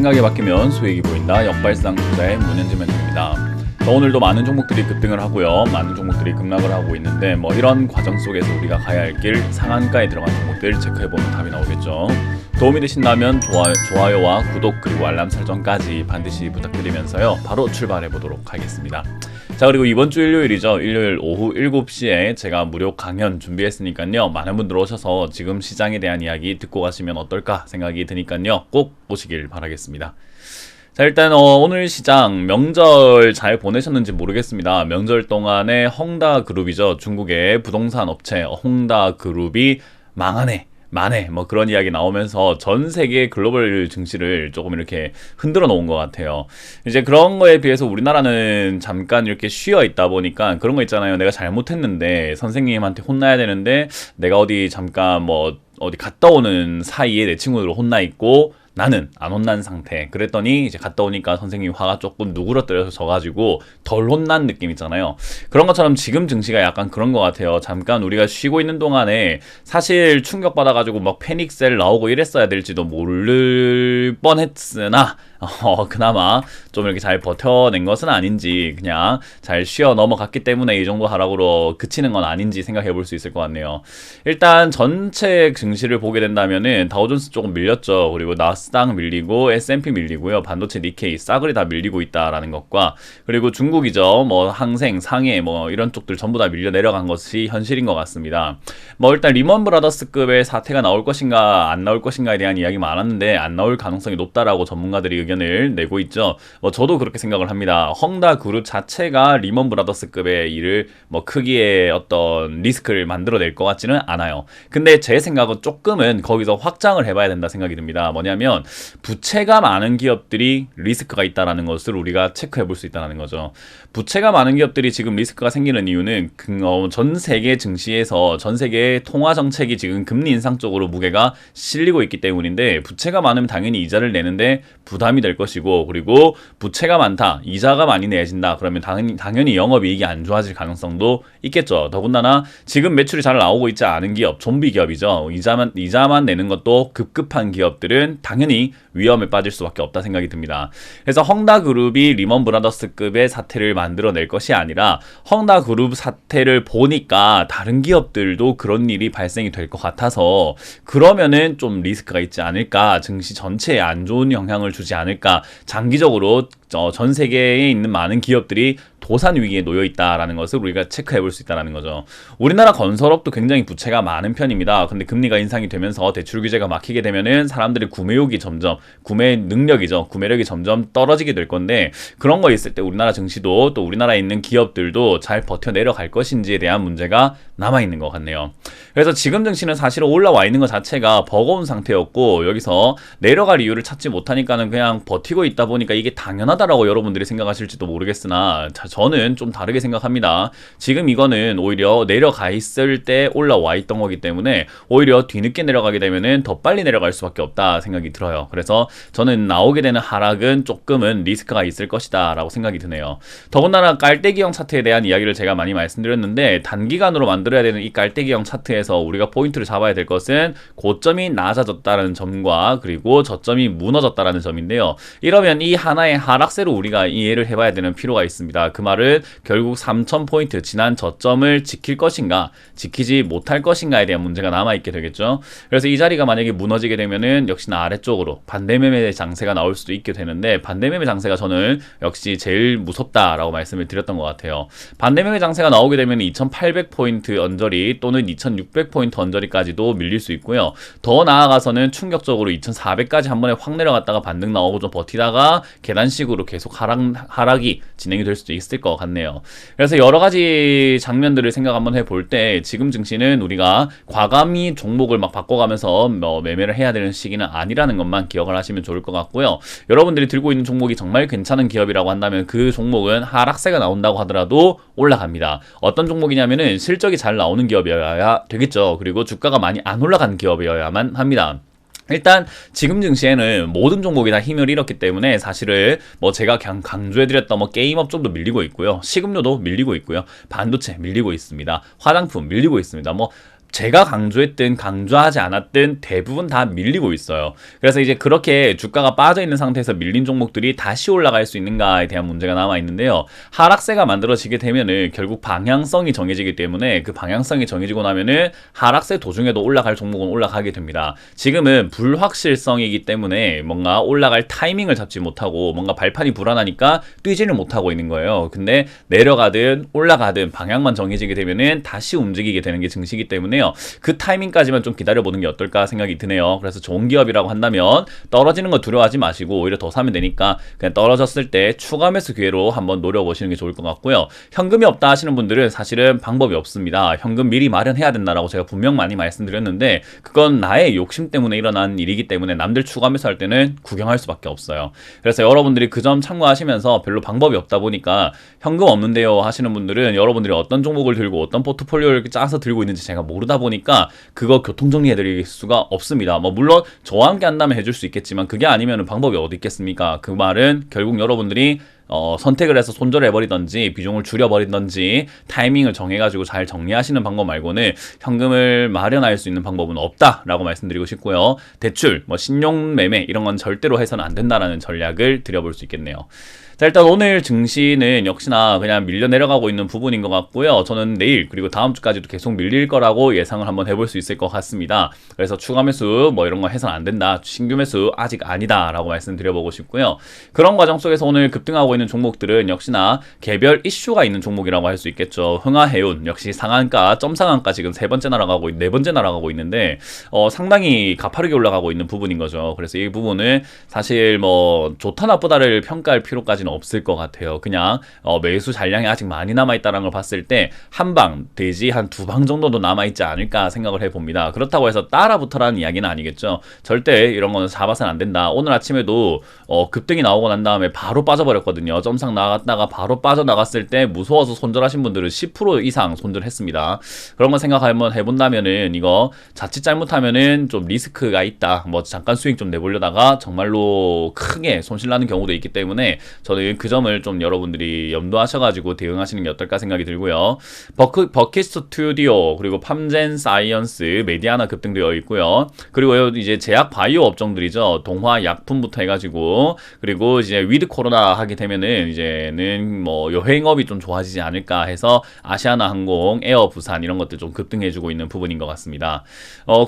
생각이 바뀌면 수익이 보인다. 역발상 투자의 문현지 멘토입니다. 오늘도 많은 종목들이 급등을 하고요. 많은 종목들이 급락을 하고 있는데 이런 과정 속에서 우리가 가야 할 길 상한가에 들어간 종목들 체크해보면 답이 나오겠죠. 도움이 되신다면 좋아요와 구독 그리고 알람 설정까지 반드시 부탁드리면서요. 바로 출발해보도록 하겠습니다. 자, 그리고 이번 주 일요일이죠. 일요일 오후 7시에 제가 무료 강연 준비했으니까요. 많은 분들 오셔서 지금 시장에 대한 이야기 듣고 가시면 어떨까 생각이 드니까요. 꼭 오시길 바라겠습니다. 자, 일단 오늘 시장 명절 잘 보내셨는지 모르겠습니다. 명절 동안에 헝다그룹이죠. 중국의 부동산 업체 헝다그룹이 망하네. 만에 그런 이야기 나오면서 전 세계 글로벌 증시를 조금 이렇게 흔들어 놓은 것 같아요. 이제 그런 거에 비해서 우리나라는 잠깐 이렇게 쉬어 있다 보니까 그런 거 있잖아요. 내가 잘못했는데 선생님한테 혼나야 되는데 내가 어디 잠깐 어디 갔다 오는 사이에 내 친구들 혼나 있고 나는 안 혼난 상태. 그랬더니 이제 갔다 오니까 선생님이 화가 조금 누그러뜨려서 져가지고 덜 혼난 느낌 있잖아요. 그런 것처럼 지금 증시가 약간 그런 것 같아요. 잠깐 우리가 쉬고 있는 동안에 사실 충격받아가지고 패닉셀 나오고 이랬어야 될지도 모를 뻔했으나 그나마 좀 이렇게 잘 버텨낸 것은 아닌지, 그냥 잘 쉬어 넘어갔기 때문에 이 정도 하락으로 그치는 건 아닌지 생각해 볼 수 있을 것 같네요. 일단 전체 증시를 보게 된다면은 다우존스 조금 밀렸죠. 그리고 나스닥 밀리고 S&P 밀리고요. 반도체 니케이 싸그리 다 밀리고 있다라는 것과, 그리고 중국이죠. 항생, 상해 이런 쪽들 전부 다 밀려 내려간 것이 현실인 것 같습니다. 일단 리먼 브라더스급의 사태가 나올 것인가 안 나올 것인가에 대한 이야기 많았는데 안 나올 가능성이 높다라고 전문가들이 의견을 내고 있죠. 저도 그렇게 생각을 합니다. 헝다 그룹 자체가 리먼 브라더스급의 일을 크기의 어떤 리스크를 만들어낼 것 같지는 않아요. 근데 제 생각은 조금은 거기서 확장을 해봐야 된다 생각이 듭니다. 뭐냐면 부채가 많은 기업들이 리스크가 있다는 것을 우리가 체크해 볼 수 있다는 거죠. 부채가 많은 기업들이 지금 리스크가 생기는 이유는 전 세계 증시에서 전 세계 통화 정책이 지금 금리 인상 쪽으로 무게가 실리고 있기 때문인데, 부채가 많으면 당연히 이자를 내는데 부담이 될 것이고, 그리고 부채가 많다, 이자가 많이 내진다 그러면 당연히 영업이익이 안 좋아질 가능성도 있겠죠. 더군다나 지금 매출이 잘 나오고 있지 않은 기업, 좀비 기업이죠. 이자만 내는 것도 급급한 기업들은 당연히 위험에 빠질 수밖에 없다 생각이 듭니다. 그래서 헝다그룹이 리먼 브라더스급의 사태를 만들어낼 것이 아니라 헝다그룹 사태를 보니까 다른 기업들도 그런 일이 발생이 될 것 같아서 그러면은 좀 리스크가 있지 않을까, 증시 전체에 안 좋은 영향을 주지 않을까, 장기적으로 전 세계에 있는 많은 기업들이 도산 위기에 놓여 있다라는 것을 우리가 체크해 볼 수 있다는 거죠. 우리나라 건설업도 굉장히 부채가 많은 편입니다. 근데 금리가 인상이 되면서 대출 규제가 막히게 되면은 사람들의 구매력이 점점 떨어지게 될 건데, 그런 거 있을 때 우리나라 증시도 또 우리나라에 있는 기업들도 잘 버텨 내려갈 것인지에 대한 문제가 남아 있는 것 같네요. 그래서 지금 증시는 사실은 올라와 있는 것 자체가 버거운 상태였고, 여기서 내려갈 이유를 찾지 못하니까는 그냥 버티고 있다 보니까 이게 당연하다라고 여러분들이 생각하실지도 모르겠으나, 저는 좀 다르게 생각합니다. 지금 이거는 오히려 내려가 있을 때 올라와 있던 거기 때문에 오히려 뒤늦게 내려가게 되면은 더 빨리 내려갈 수밖에 없다 생각이 들어요. 그래서 저는 나오게 되는 하락은 조금은 리스크가 있을 것이다 라고 생각이 드네요. 더군다나 깔때기형 차트에 대한 이야기를 제가 많이 말씀드렸는데, 단기간으로 만들어야 되는 이 깔때기형 차트에서 우리가 포인트를 잡아야 될 것은 고점이 낮아졌다는 점과 그리고 저점이 무너졌다는 점인데요. 이러면 이 하나의 하락세로 우리가 이해를 해봐야 되는 필요가 있습니다. 그 말은 결국 3000포인트 지난 저점을 지킬 것인가 지키지 못할 것인가에 대한 문제가 남아있게 되겠죠. 그래서 이 자리가 만약에 무너지게 되면은 역시나 아래쪽으로 반대매매 장세가 나올 수도 있게 되는데, 반대매매 장세가 저는 역시 제일 무섭다라고 말씀을 드렸던 것 같아요. 반대매매 장세가 나오게 되면 2800포인트 언저리 또는 2600포인트 언저리까지도 밀릴 수 있고요. 더 나아가서는 충격적으로 2400까지 한 번에 확 내려갔다가 반등 나오고 좀 버티다가 계단식으로 계속 하락이 진행이 될 수도 있을 것 같네요. 그래서 여러 가지 장면들을 생각 한번 해볼 때 지금 증시는 우리가 과감히 종목을 바꿔가면서 매매를 해야 되는 시기는 아니라는 것만 기억을 하시면 좋을 것 같고요. 여러분들이 들고 있는 종목이 정말 괜찮은 기업이라고 한다면 그 종목은 하락세가 나온다고 하더라도 올라갑니다. 어떤 종목이냐면은 실적이 잘 나오는 기업이어야 되겠죠. 그리고 주가가 많이 안 올라간 기업이어야만 합니다. 일단 지금 증시에는 모든 종목이 다 힘을 잃었기 때문에 사실은 제가 강조해드렸던 게임 업종도 밀리고 있고요, 식음료도 밀리고 있고요, 반도체 밀리고 있습니다, 화장품 밀리고 있습니다. 제가 강조했든 강조하지 않았든 대부분 다 밀리고 있어요. 그래서 이제 그렇게 주가가 빠져 있는 상태에서 밀린 종목들이 다시 올라갈 수 있는가에 대한 문제가 남아 있는데요. 하락세가 만들어지게 되면은 결국 방향성이 정해지기 때문에 그 방향성이 정해지고 나면은 하락세 도중에도 올라갈 종목은 올라가게 됩니다. 지금은 불확실성이기 때문에 뭔가 올라갈 타이밍을 잡지 못하고 뭔가 발판이 불안하니까 뛰지를 못하고 있는 거예요. 근데 내려가든 올라가든 방향만 정해지게 되면은 다시 움직이게 되는 게 증시이기 때문에 그 타이밍까지만 좀 기다려보는 게 어떨까 생각이 드네요. 그래서 좋은 기업이라고 한다면 떨어지는 거 두려워하지 마시고 오히려 더 사면 되니까 그냥 떨어졌을 때 추가 매수 기회로 한번 노려보시는 게 좋을 것 같고요. 현금이 없다 하시는 분들은 사실은 방법이 없습니다. 현금 미리 마련해야 된다라고 제가 분명 많이 말씀드렸는데 그건 나의 욕심 때문에 일어난 일이기 때문에 남들 추가 매수할 때는 구경할 수밖에 없어요. 그래서 여러분들이 그 점 참고하시면서 별로 방법이 없다 보니까 현금 없는데요 하시는 분들은 여러분들이 어떤 종목을 들고 어떤 포트폴리오를 짜서 들고 있는지 제가 모르다 보니까 그거 교통정리해드릴 수가 없습니다. 뭐 물론 저와 함께 한다면 해줄 수 있겠지만 그게 아니면 방법이 어디 있겠습니까? 그 말은 결국 여러분들이 선택을 해서 손절해버리던지 비중을 줄여버리던지 타이밍을 정해가지고 잘 정리하시는 방법 말고는 현금을 마련할 수 있는 방법은 없다라고 말씀드리고 싶고요. 대출, 신용매매 이런 건 절대로 해서는 안 된다라는 전략을 드려볼 수 있겠네요. 자, 일단 오늘 증시는 역시나 그냥 밀려 내려가고 있는 부분인 것 같고요. 저는 내일 그리고 다음 주까지도 계속 밀릴 거라고 예상을 한번 해볼 수 있을 것 같습니다. 그래서 추가 매수 이런 거 해서는 안 된다. 신규 매수 아직 아니다 라고 말씀드려보고 싶고요. 그런 과정 속에서 오늘 급등하고 있는 종목들은 역시나 개별 이슈가 있는 종목이라고 할 수 있겠죠. 흥하해운 역시 상한가, 점상한가 지금 네 번째 날아가고 있는데 상당히 가파르게 올라가고 있는 부분인 거죠. 그래서 이 부분은 사실 좋다 나쁘다를 평가할 필요까지 없을 것 같아요. 그냥 매수 잔량이 아직 많이 남아있다는 걸 봤을 때 한 방 대지 한 두 방 정도도 남아있지 않을까 생각을 해봅니다. 그렇다고 해서 따라붙어라는 이야기는 아니겠죠. 절대 이런 거는 잡아서는 안 된다. 오늘 아침에도 급등이 나오고 난 다음에 바로 빠져버렸거든요. 점상 나갔다가 바로 빠져나갔을 때 무서워서 손절하신 분들은 10% 이상 손절했습니다. 그런 거 생각 한번 해본다면은 이거 자칫 잘못하면은 좀 리스크가 있다. 잠깐 수익 좀 내보려다가 정말로 크게 손실나는 경우도 있기 때문에 저는 그 점을 좀 여러분들이 염두하셔가지고 대응하시는 게 어떨까 생각이 들고요. 버킷 스튜디오 그리고 팜젠 사이언스, 메디아나 급등되어 있고요. 그리고 이제 제약 바이오 업종들이죠. 동화 약품부터 해가지고 그리고 이제 위드 코로나 하게 되면은 이제는 여행업이 좀 좋아지지 않을까 해서 아시아나 항공, 에어 부산 이런 것들 좀 급등해주고 있는 부분인 것 같습니다.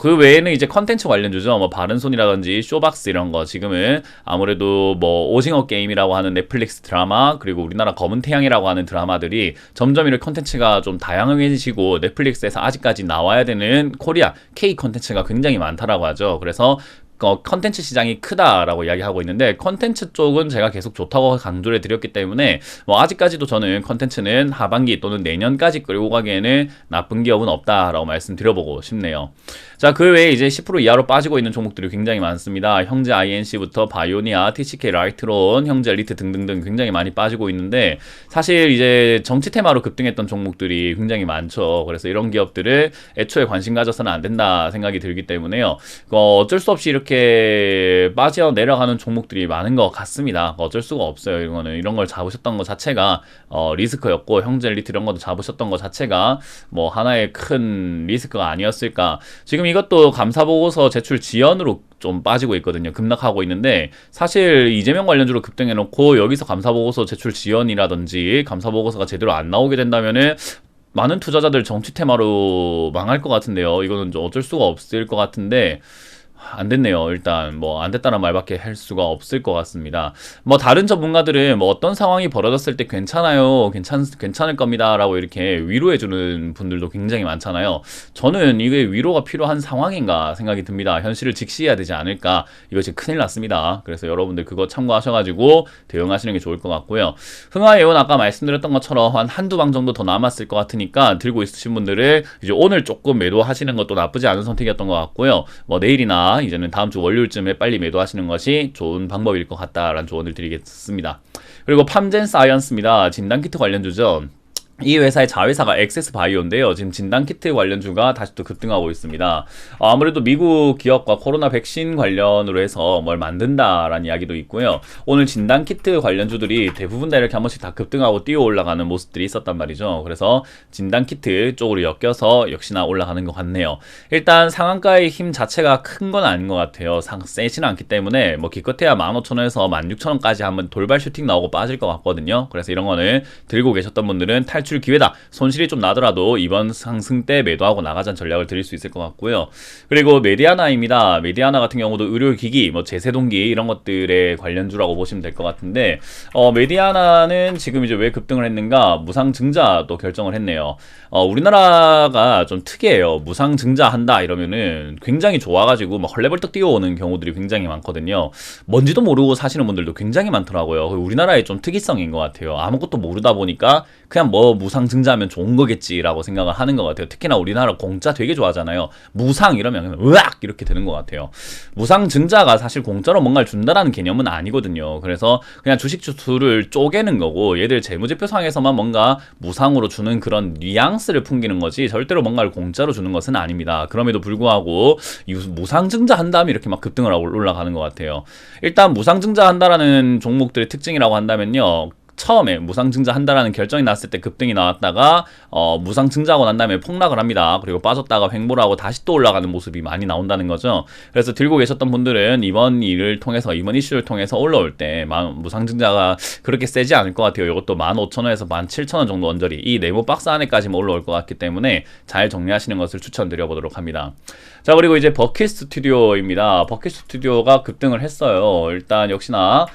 그 외에는 이제 컨텐츠 관련주죠. 바른손이라든지 쇼박스 이런 거 지금은 아무래도 오징어 게임이라고 하는 넷플릭스 드라마 그리고 우리나라 검은 태양이라고 하는 드라마들이 점점 이렇게 컨텐츠가 좀 다양해지고 넷플릭스에서 아직까지 나와야 되는 코리아 K 컨텐츠가 굉장히 많다라고 하죠. 그래서 컨텐츠 시장이 크다라고 이야기하고 있는데 컨텐츠 쪽은 제가 계속 좋다고 강조를 드렸기 때문에 아직까지도 저는 컨텐츠는 하반기 또는 내년까지 끌고 가기에는 나쁜 기업은 없다라고 말씀드려보고 싶네요. 자, 그 외에 이제 10% 이하로 빠지고 있는 종목들이 굉장히 많습니다. 형제 INC부터 바이오니아, TCK 라이트론, 형제 엘리트 등등등 굉장히 많이 빠지고 있는데 사실 이제 정치 테마로 급등했던 종목들이 굉장히 많죠. 그래서 이런 기업들을 애초에 관심 가져서는 안 된다 생각이 들기 때문에요. 어쩔 수 없이 이렇게 빠져 내려가는 종목들이 많은 것 같습니다. 어쩔 수가 없어요. 이런 걸 잡으셨던 것 자체가 리스크였고 형제 엘리트 이런 것도 잡으셨던 것 자체가 하나의 큰 리스크가 아니었을까. 지금 이것도 감사보고서 제출 지연으로 좀 빠지고 있거든요. 급락하고 있는데 사실 이재명 관련주로 급등해놓고 여기서 감사보고서 제출 지연이라든지 감사보고서가 제대로 안 나오게 된다면은 많은 투자자들 정치 테마로 망할 것 같은데요. 이거는 좀 어쩔 수가 없을 것 같은데 안 됐네요. 일단 안 됐다는 말밖에 할 수가 없을 것 같습니다. 다른 전문가들은 어떤 상황이 벌어졌을 때 괜찮아요, 괜찮을 겁니다라고 이렇게 위로해주는 분들도 굉장히 많잖아요. 저는 이게 위로가 필요한 상황인가 생각이 듭니다. 현실을 직시해야 되지 않을까. 이거 지금 큰일 났습니다. 그래서 여러분들 그거 참고하셔가지고 대응하시는 게 좋을 것 같고요. 흥하해운 아까 말씀드렸던 것처럼 한두 방 정도 더 남았을 것 같으니까 들고 있으신 분들은 이제 오늘 조금 매도하시는 것도 나쁘지 않은 선택이었던 것 같고요. 내일이나 이제는 다음 주 월요일쯤에 빨리 매도하시는 것이 좋은 방법일 것 같다라는 조언을 드리겠습니다. 그리고 팜젠 사이언스입니다. 진단키트 관련주죠. 이 회사의 자회사가 엑세스바이오인데요. 지금 진단키트 관련주가 다시 또 급등하고 있습니다. 아무래도 미국 기업과 코로나 백신 관련으로 해서 뭘 만든다라는 이야기도 있고요. 오늘 진단키트 관련주들이 대부분 다 이렇게 한 번씩 다 급등하고 뛰어 올라가는 모습들이 있었단 말이죠. 그래서 진단키트 쪽으로 엮여서 역시나 올라가는 것 같네요. 일단 상한가의 힘 자체가 큰 건 아닌 것 같아요. 세지는 않기 때문에 뭐 기껏해야 15,000원에서 16,000원까지 한번 돌발 슈팅 나오고 빠질 것 같거든요. 그래서 이런 거는 들고 계셨던 분들은 탈출 기회다. 손실이 좀 나더라도 이번 상승 때 매도하고 나가자는 전략을 드릴 수 있을 것 같고요. 그리고 메디아나입니다. 메디아나 같은 경우도 의료기기, 뭐 제세동기 이런 것들의 관련주라고 보시면 될 것 같은데 메디아나는 지금 이제 왜 급등을 했는가? 무상증자도 결정을 했네요. 우리나라가 좀 특이해요. 무상증자한다 이러면은 굉장히 좋아가지고 막 헐레벌떡 뛰어오는 경우들이 굉장히 많거든요. 뭔지도 모르고 사시는 분들도 굉장히 많더라고요. 우리나라의 좀 특이성인 것 같아요. 아무것도 모르다 보니까 그냥 뭐 무상증자하면 좋은 거겠지라고 생각을 하는 것 같아요. 특히나 우리나라 공짜 되게 좋아하잖아요. 무상 이러면 으악 이렇게 되는 것 같아요. 무상증자가 사실 공짜로 뭔가를 준다라는 개념은 아니거든요. 그래서 그냥 주식주를 쪼개는 거고 얘들 재무제표상에서만 뭔가 무상으로 주는 그런 뉘앙스를 풍기는 거지 절대로 뭔가를 공짜로 주는 것은 아닙니다. 그럼에도 불구하고 무상증자 한 다음에 이렇게 막 급등을 하고 올라가는 것 같아요. 일단 무상증자 한다라는 종목들의 특징이라고 한다면요. 처음에 무상증자 한다라는 결정이 났을 때 급등이 나왔다가 무상증자하고 난 다음에 폭락을 합니다. 그리고 빠졌다가 횡보를 하고 다시 또 올라가는 모습이 많이 나온다는 거죠. 그래서 들고 계셨던 분들은 이번 일을 통해서 이번 이슈를 통해서 올라올 때 무상증자가 그렇게 세지 않을 것 같아요. 이것도 15,000원에서 17,000원 정도 언저리 이 네모 박스 안에까지만 올라올 것 같기 때문에 잘 정리하시는 것을 추천드려 보도록 합니다. 자, 그리고 이제 버킷 스튜디오입니다. 버킷 스튜디오가 급등을 했어요. 일단 역시나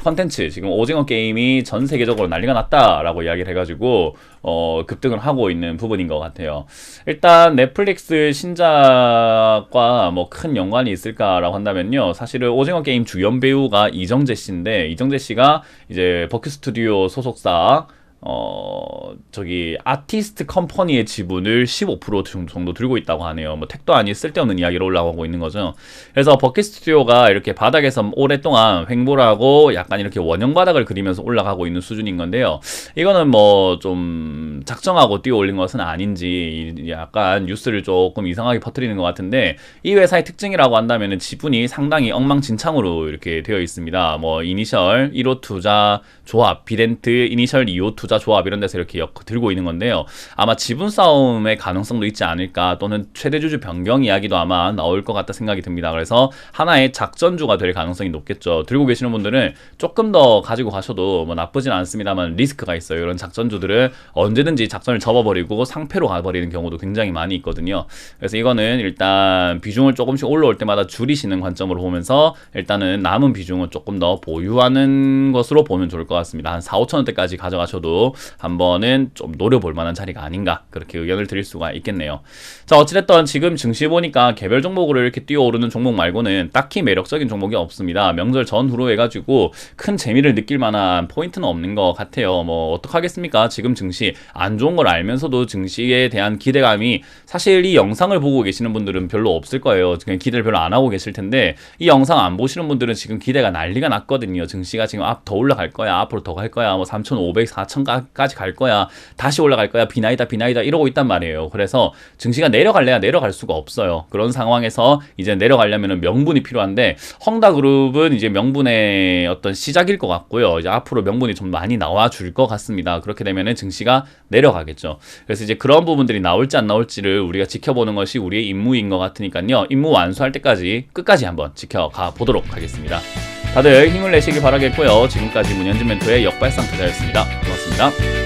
컨텐츠 지금 오징어 게임이 전 세계적으로 난리가 났다라고 이야기를 해가지고 급등을 하고 있는 부분인 것 같아요. 일단 넷플릭스 신작과 뭐 큰 연관이 있을까라고 한다면요. 사실은 오징어 게임 주연 배우가 이정재 씨인데 이정재 씨가 이제 버킷 스튜디오 소속사 아티스트 컴퍼니의 지분을 15% 정도 들고 있다고 하네요. 뭐 택도 아닌 쓸데없는 이야기로 올라가고 있는 거죠. 그래서 버킷 스튜디오가 이렇게 바닥에서 오랫동안 횡보를 하고 약간 이렇게 원형 바닥을 그리면서 올라가고 있는 수준인 건데요. 이거는 뭐 좀 작정하고 뛰어 올린 것은 아닌지 약간 뉴스를 조금 이상하게 퍼뜨리는 것 같은데 이 회사의 특징이라고 한다면은 지분이 상당히 엉망진창으로 이렇게 되어 있습니다. 뭐 이니셜 1호 투자 조합, 비덴트 이니셜 2호 투자 조합 이런 데서 이렇게 들고 있는 건데요. 아마 지분 싸움의 가능성도 있지 않을까 또는 최대주주 변경 이야기도 아마 나올 것 같다 생각이 듭니다. 그래서 하나의 작전주가 될 가능성이 높겠죠. 들고 계시는 분들은 조금 더 가지고 가셔도 뭐 나쁘진 않습니다만 리스크가 있어요. 이런 작전주들은 언제든지 작전을 접어버리고 상패로 가버리는 경우도 굉장히 많이 있거든요. 그래서 이거는 일단 비중을 조금씩 올라올 때마다 줄이시는 관점으로 보면서 일단은 남은 비중은 조금 더 보유하는 것으로 보면 좋을 것 같습니다. 한 4,5천원대까지 가져가셔도 한번은 좀 노려볼 만한 자리가 아닌가 그렇게 의견을 드릴 수가 있겠네요. 자, 어찌됐든 지금 증시 보니까 개별 종목으로 이렇게 뛰어오르는 종목 말고는 딱히 매력적인 종목이 없습니다. 명절 전후로 해가지고 큰 재미를 느낄 만한 포인트는 없는 것 같아요. 뭐 어떡하겠습니까? 지금 증시 안 좋은 걸 알면서도 증시에 대한 기대감이 사실 이 영상을 보고 계시는 분들은 별로 없을 거예요. 그냥 기대를 별로 안 하고 계실 텐데 이 영상 안 보시는 분들은 지금 기대가 난리가 났거든요. 증시가 지금 더 올라갈 거야, 앞으로 더 갈 거야, 뭐 3,500, 4,000까지 갈 거야, 다시 올라갈 거야, 비나이다 이러고 있단 말이에요. 그래서 증시가 내려갈래야 내려갈 수가 없어요. 그런 상황에서 이제 내려가려면 명분이 필요한데 헝다그룹은 이제 명분의 어떤 시작일 것 같고요. 이제 앞으로 명분이 좀 많이 나와줄 것 같습니다. 그렇게 되면은 증시가 내려가겠죠. 그래서 이제 그런 부분들이 나올지 안 나올지를 우리가 지켜보는 것이 우리의 임무인 것 같으니까요. 임무 완수할 때까지 끝까지 한번 지켜가 보도록 하겠습니다. 다들 힘을 내시길 바라겠고요. 지금까지 문현진 멘토의 역발상 투자였습니다. 고맙습니다.